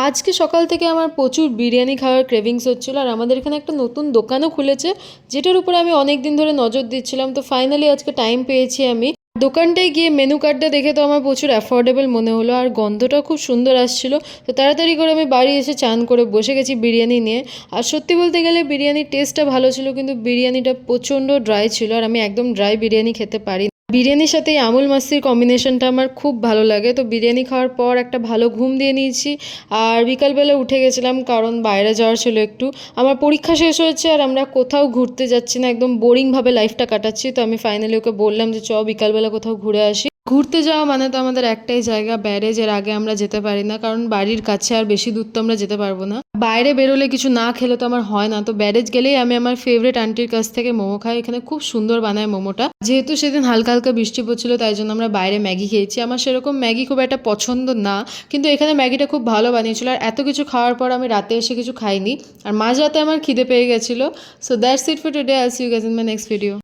আজকে সকাল থেকে আমার প্রচুর বিরিয়ানি খাওয়ার ক্রেভিংস হচ্ছিল, আর আমাদের এখানে একটা নতুন দোকানও খুলেছে যেটার উপরে আমি অনেক দিন ধরে নজর দিচ্ছিলাম। তো ফাইনালি আজকে টাইম পেয়েছি আমি দোকানটায় গিয়ে। মেনু কার্ডটা দেখে তো আমার প্রচুর অ্যাফোর্ডেবল মনে হলো, আর গন্ধটাও খুব সুন্দর আসছিল। তো তাড়াতাড়ি করে আমি বাড়ি এসে চান করে বসে গেছি বিরিয়ানি নিয়ে। আর সত্যি বলতে গেলে বিরিয়ানির টেস্টটা ভালো ছিল, কিন্তু বিরিয়ানিটা প্রচণ্ড ড্রাই ছিল, আর আমি একদম ড্রাই বিরিয়ানি খেতে পারি না। বিরিয়ানির সাথে এই আমুল মাসির কম্বিনেশনটা আমার খুব ভালো লাগে। তো বিরিয়ানি খাওয়ার পর একটা ভালো ঘুম দিয়ে নিয়েছি, আর বিকালবেলা উঠে গেছিলাম কারণ বাইরে যাওয়ার ছিল একটু। আমার পরীক্ষা শেষ হয়েছে আর আমরা কোথাও ঘুরতে যাচ্ছি না, একদম বোরিংভাবে লাইফটা কাটাচ্ছি। তো আমি ফাইনালি ওকে বললাম যে বিকালবেলা কোথাও ঘুরে আসি। ঘুরতে যাওয়া মানে তো আমাদের একটাই জায়গা, ব্যারেজ। এর আগে আমরা যেতে পারি না কারণ বাড়ির কাছে, আর বেশি দূর তো আমরা যেতে পারবো না। বাইরে বেরোলে কিছু না খেলে তো আমার হয় না। তো ব্যারেজ গেলেই আমি আমার ফেভারিট আন্টির কাছ থেকে মোমো খাই। এখানে খুব সুন্দর বানায় মোমোটা। যেহেতু সেদিন হালকা হালকা বৃষ্টি পড়ছিল, তাই জন্য আমরা বাইরে ম্যাগি খেয়েছি। আমার সেরকম ম্যাগি খুব একটা পছন্দ না, কিন্তু এখানে ম্যাগিটা খুব ভালো বানিয়েছিল। আর এত কিছু খাওয়ার পর আমি রাতে এসে কিছু খাইনি, আর মাঝরাতে আমার খিদে পেয়ে গেছিলো। So that's it for today. I see you guys in my next video.